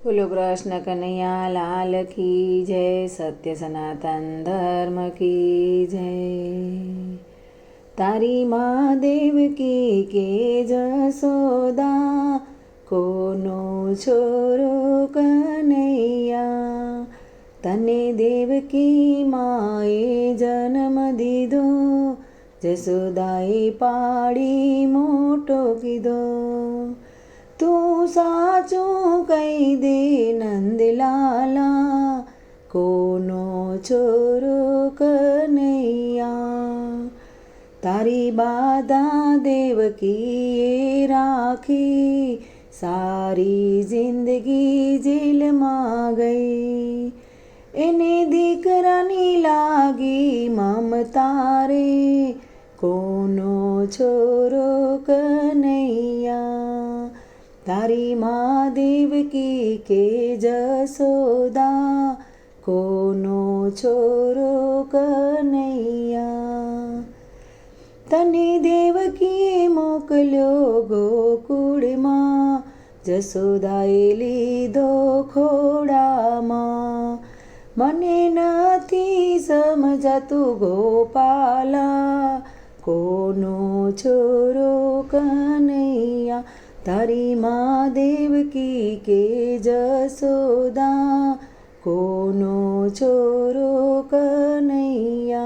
બોલો કૃષ્ણ કનૈયા લાલ કી જય, સત્ય સનાતન ધર્મ કી જય। તારી મા દેવકી કે જશોદા, કોનો છોરો કનૈયા। તને દેવકી માએ જન્મ દીધો, જશોદાએ પાડી મોટો કીધો। તું સાચું કહી દે નંદલાલા, કોનો છોરો કનૈયા। તારી બાધા દેવકીએ રાખી, સારી જિંદગી જેલમાં ગઈ। એને દીકરાની લાગી મમતા રે, કોનો છોરો કનૈયા। તારી મા દેવકી કે જશોદા, કોનો છોરો કનૈયા। તને દેવકીએ મોકલ્યો ગોકુળમાં, જશોદાએ લીધો ખોળામાં। મને નથી સમજાતું ગોપાલા, કોનો છોરો કનૈયા। તારી મા દેવકી કે જશોદા, કોનો છોરો કનૈયા।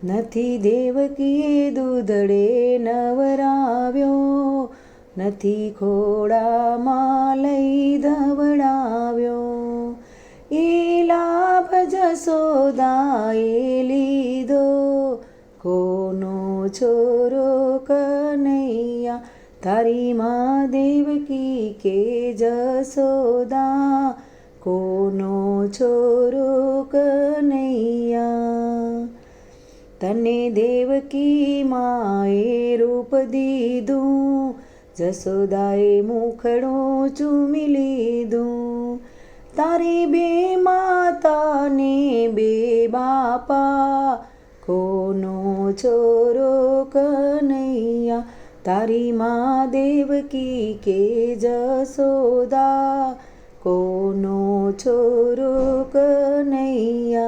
નથી દેવકીએ દૂધડે નવરાવ્યો, નથી ખોળામાં લઈ ધવડાવ્યો। એ લાભ જશોદાએ લીધો, કોનો છોરો કનૈયા। તારી મા દેવકી કે જશોદા, કોનો છોરો કનૈયા। તને દેવકી માએ રૂપ દીધું, જશોદાએ મુખડું ચૂમી લીધું। તારી બે માતાને બે બાપા, કોનો છોરો કનૈયા। તારી મા દેવકી કે જશોદા, કોનો છોરો કનૈયા।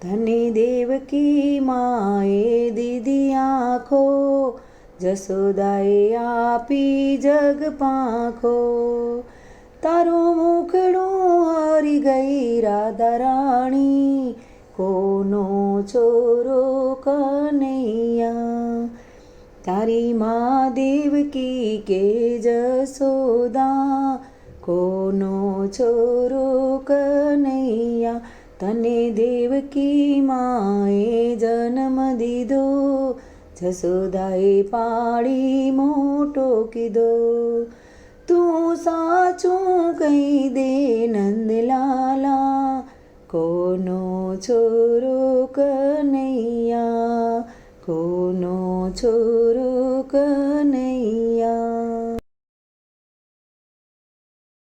તને દેવકી માએ દીધી આંખો, જશોદાએ આપી જગ પાંખો। તારું મુખડું હરી ગઈ રાધા રાણી, કોનો છોરો કનૈયા। તારી મા દેવકી કે જશોદા, કોનો છોરો કનૈયા। તને દેવકી માએ જન્મ દીધો, જશોદાએ પાડી મોટો કીધો। તું સાચું કહી દે નંદલાલા, કોનો છોરો કનૈયા। કોનો છોરો